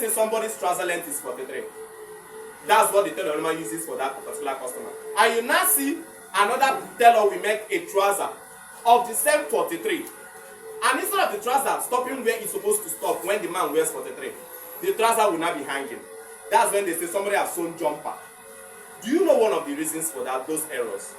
say somebody's trouser length is 43. That's what the tailor normally uses for that particular customer. And you now see another tailor will make a trouser of the same 43. And instead of the trouser stopping where it's supposed to stop when the man wears 43, the trouser will not be hanging. That's when they say somebody has sewn jumper. Do you know one of the reasons for that, those errors?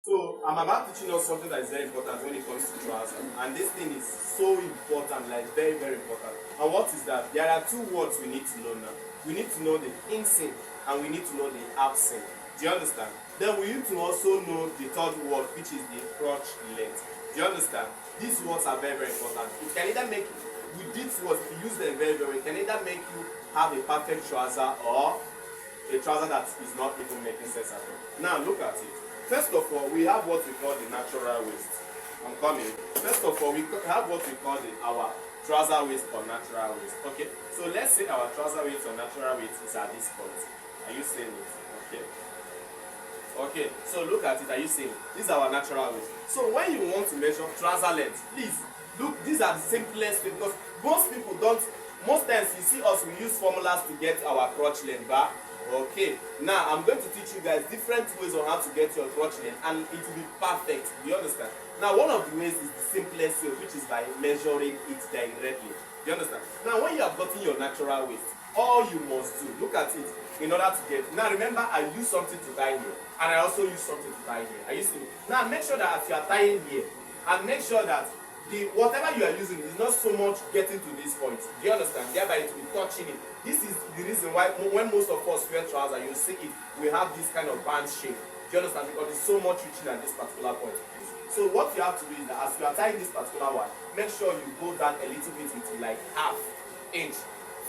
So I'm about to teach you something that is very important when it comes to trouser. And this thing is so important, like very, very important. And what is that? There are two words we need to know now. We need to know the inseam and we need to know the outseam. Do you understand? Then we need to also know the third word, which is the crotch length. Do you understand? These words are very, very important. It can either make, with these words, if you use them very, very, it can either make you have a perfect trouser or a trouser that is not even making sense at all. Now look at it. First of all, we have what we call the natural waist. I'm coming. First of all, we have what we call our trouser waist or natural waist. Okay, so let's say our trouser waist or natural waist is at this point. Are you seeing it? Okay. Okay, so look at it. Are you seeing it? This is our natural waist. So when you want to measure trouser length, please look. These are the simplest things because most people don't. Most times you see us, we use formulas to get our crotch length back. Okay, now I'm going to teach you guys different ways on how to get your crotch length and it will be perfect. Do you understand? Now one of the ways is the simplest way, which is by measuring it directly. Do you understand? Now when you have gotten your natural waist, all you must do, look at it, in order to get, now remember I use something to tie here and I also use something to tie here. Are you seeing? Now make sure that as you are tying here and make sure that the whatever you are using is not so much getting to this point. Do you understand? Thereby it will be touching it. This is the reason why when most of us wear trousers, you see it, we have this kind of band shape. Do you understand? Because it's so much reaching at this particular point. So what you have to do is that as you are tying this particular one, make sure you go down a little bit with like ½ inch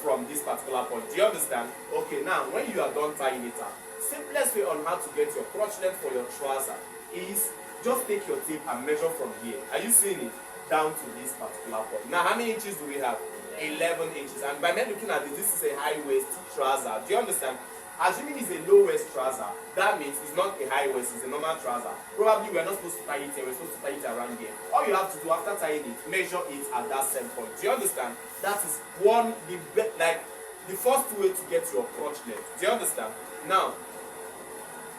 from this particular point. Do you understand? Okay, now when you are done tying it up, simplest way on how to get your crotch length for your trouser is just take your tape and measure from here. Are you seeing it? Down to this particular point. Now how many inches do we have? 11 inches. And by me looking at this is a high waist trouser. Do you understand? Assuming it's a low waist trouser, that means it's not a high waist, it's a normal trouser. Probably we're not supposed to tie it here, we're supposed to tie it around here. All you have to do after tying it, measure it at that same point. Do you understand? That is the first way to get your crotch length. Do you understand? Now,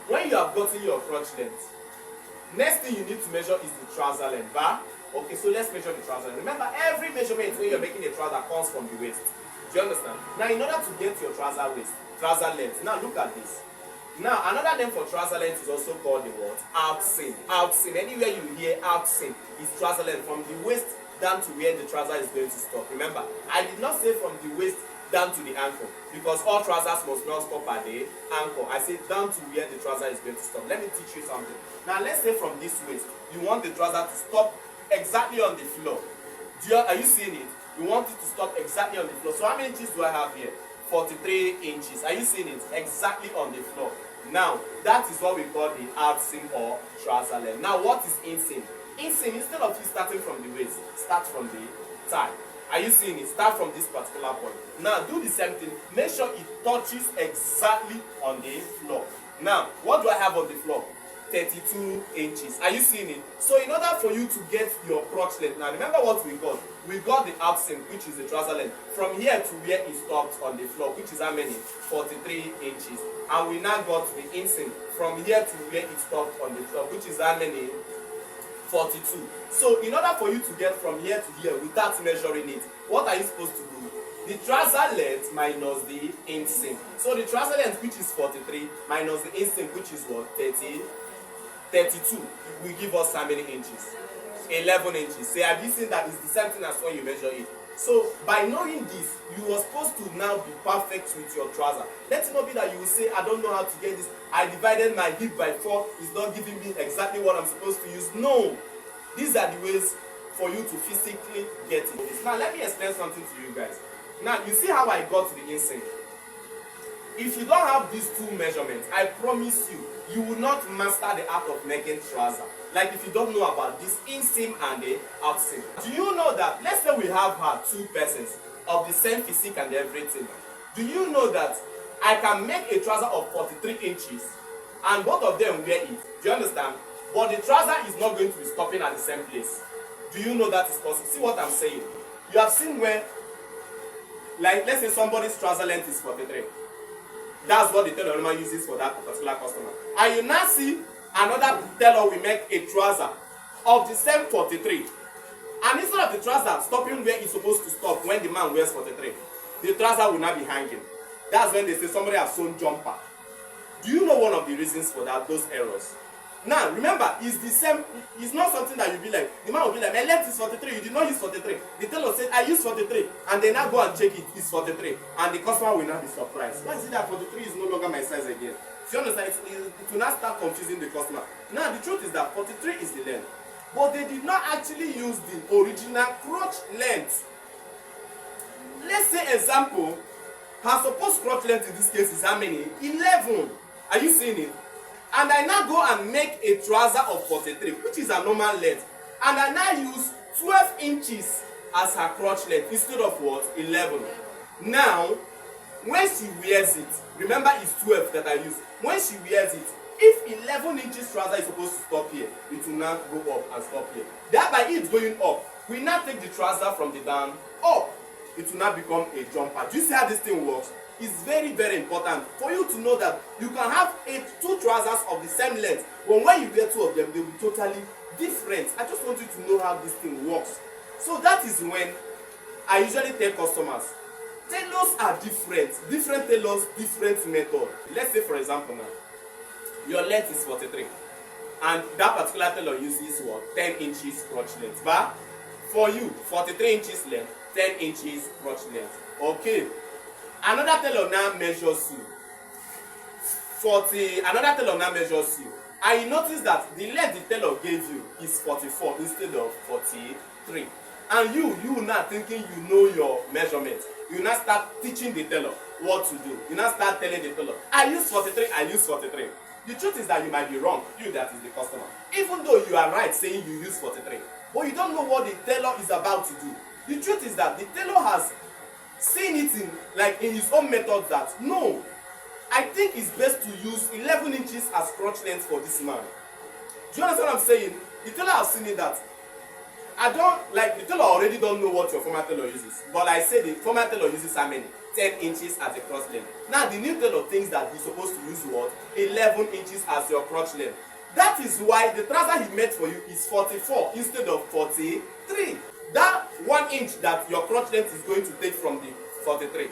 when you have gotten your crotch length, next thing you need to measure is the trouser length. Okay, so let's measure the trouser. Remember, every measurement when you're making a trouser comes from the waist. Do you understand? Now, in order to get your trouser length, now look at this. Now, another name for trouser length is also called the what? Outseam. Outseam. Anywhere you hear outseam is trouser length from the waist down to where the trouser is going to stop. Remember, I did not say from the waist down to the ankle because all trousers must not stop at the ankle. I say down to where the trouser is going to stop. Let me teach you something. Now, let's say from this waist, you want the trouser to stop exactly on the floor. Are you seeing it? You want it to stop exactly on the floor. So how many inches do I have here? 43 inches. Are you seeing it? Exactly on the floor. Now, that is what we call the outseam or trouser length. Now, what is inseam? Inseam, instead of you starting from the waist, start from the thigh. Are you seeing it? Start from this particular point. Now, do the same thing. Make sure it touches exactly on the floor. Now, what do I have on the floor? 32 inches. Are you seeing it? So in order for you to get your crotch length, now remember what we got. We got the outseam, which is the trouser length, from here to where it stopped on the floor, which is how many? 43 inches. And we now got the inseam from here to where it stopped on the floor, which is how many? 42. So in order for you to get from here to here without measuring it, what are you supposed to do? The trouser length minus the inseam. So the trouser length, which is 43, minus the inseam, which is what? 32 will give us how many inches? 11 inches. So have you seen that it's the same thing as when you measure it? So by knowing this, you are supposed to now be perfect with your trouser. Let it not be that you will say, I don't know how to get this. I divided my hip by 4. It's not giving me exactly what I'm supposed to use. No. These are the ways for you to physically get it. Now let me explain something to you guys. Now you see how I got the inseam. If you don't have these two measurements, I promise you, you will not master the art of making trouser. Like if you don't know about this inseam and the outseam. Do you know that, let's say we have two persons of the same physique and everything. Do you know that I can make a trouser of 43 inches and both of them wear it? Do you understand? But the trouser is not going to be stopping at the same place. Do you know that is possible? See what I'm saying? You have seen where, like, let's say somebody's trouser length is 43. That's what the tailor normally uses for that particular customer. And you now see another tailor will make a trouser of the same 43. And instead of the trouser stopping where it's supposed to stop when the man wears 43, the trouser will not be hanging. That's when they say somebody has sewn jumper. Do you know one of the reasons for that, those errors? Now, remember, it's the same, it's not something that you be like, the man will be like, my length is 43, you did not use 43. The tailor said, I use 43, and they now go and check it, it's 43. And the customer will not be surprised. Why is it that 43 is no longer my size again? So you understand, it will not start confusing the customer. Now, the truth is that 43 is the length. But they did not actually use the original crotch length. Let's say example, her supposed crotch length in this case is how many? 11. Are you seeing it? And I now go and make a trouser of 43, which is a normal length. And I now use 12 inches as her crotch length instead of what? 11. Now, when she wears it, remember it's 12 that I use. When she wears it, if 11 inches trouser is supposed to stop here, it will now go up and stop here. Thereby it going up, we now take the trouser from the down up. It will now become a jumper. Do you see how this thing works? It's very, very important for you to know that you can have two trousers of the same length, but when you wear two of them, they will be totally different. I just want you to know how this thing works. So that is when I usually tell customers, tailors are different. Different tailors, different method. Let's say for example now, your length is 43, and that particular tailor uses what? 10 inches crotch length. But for you, 43 inches length, 10 inches crotch length. Okay. Another tailor now measures you. Another tailor now measures you. And you notice that the length the tailor gave you is 44 instead of 43. And you now thinking you know your measurement. You now start teaching the tailor what to do. You now start telling the tailor, I use 43, I use 43. The truth is that you might be wrong, you that is the customer. Even though you are right saying you use 43, but you don't know what the tailor is about to do. The truth is that the tailor has seen it in his own method that no, I think it's best to use 11 inches as crotch length for this man. Do you understand what I'm saying? The tailor has seen it that the tailor already don't know what your former tailor uses. But I say the former tailor uses how many? 10 inches as a crotch length. Now the new tailor thinks that he's supposed to use what? 11 inches as your crotch length. That is why the trouser he made for you is 44 instead of 43. That 1 inch that your crotch length is going to take from the 43.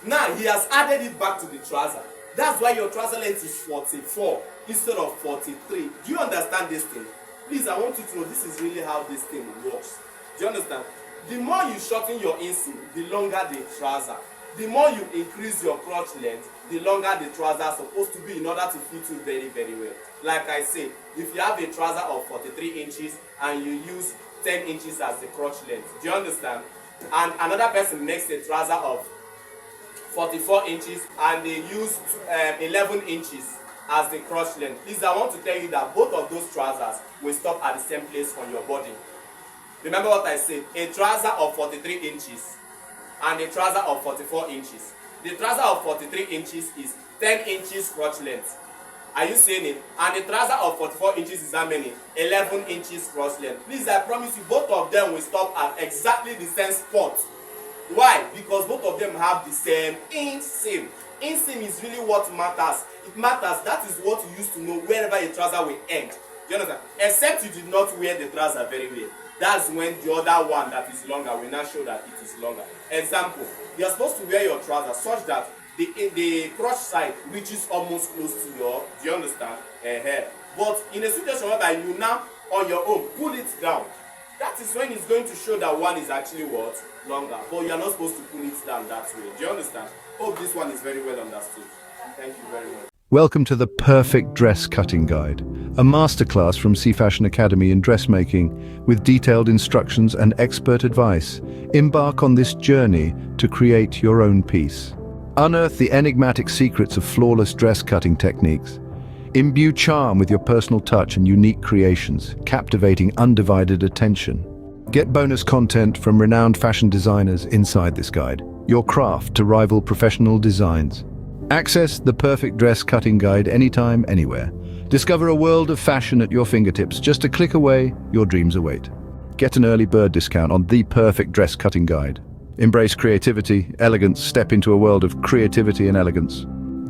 Now he has added it back to the trouser. That's why your trouser length is 44 instead of 43. Do you understand this thing? Please, I want you to know this is really how this thing works. Do you understand? The more you shorten your inseam, the longer the trouser. The more you increase your crotch length, the longer the trouser is supposed to be in order to fit you very, very well. Like I said, if you have a trouser of 43 inches and you use 10 inches as the crotch length, do you understand? And another person makes a trouser of 44 inches and they use 11 inches as the crotch length. Please, I want to tell you that both of those trousers will stop at the same place on your body. Remember what I said, a trouser of 43 inches and a trouser of 44 inches. The trouser of 43 inches is 10 inches crotch length. Are you seeing it? And the trouser of 44 inches is how many? 11 inches crotch length. Please, I promise you, both of them will stop at exactly the same spot. Why? Because both of them have the same inseam. Inseam is really what matters. It matters. That is what you used to know wherever a trouser will end. Do you understand? Except you did not wear the trouser very well. That's when the other one that is longer will not show that it is longer. Example, you are supposed to wear your trouser such that the crotch side reaches almost close to your, do you understand? But in a situation whereby you now on your own pull it down, that is when it's going to show that one is actually what? Longer. But you are not supposed to pull it down that way. Do you understand? Hope this one is very well understood. Thank you very much. Welcome to the Perfect Dress Cutting Guide, a masterclass from Ceefashion Academy in dressmaking with detailed instructions and expert advice. Embark on this journey to create your own piece. Unearth the enigmatic secrets of flawless dress cutting techniques. Imbue charm with your personal touch and unique creations, captivating undivided attention. Get bonus content from renowned fashion designers inside this guide. Your craft to rival professional designs. Access the Perfect Dress Cutting Guide anytime, anywhere. Discover a world of fashion at your fingertips. Just a click away, your dreams await. Get an early bird discount on the perfect dress cutting guide. Embrace creativity, elegance, step into a world of creativity and elegance.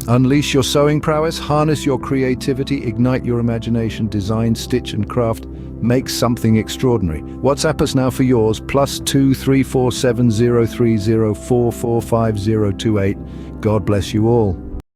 Unleash your sewing prowess, harness your creativity, ignite your imagination, design, stitch and craft. Make something extraordinary. WhatsApp us now for yours, +2 347 030 445 028. God bless you all.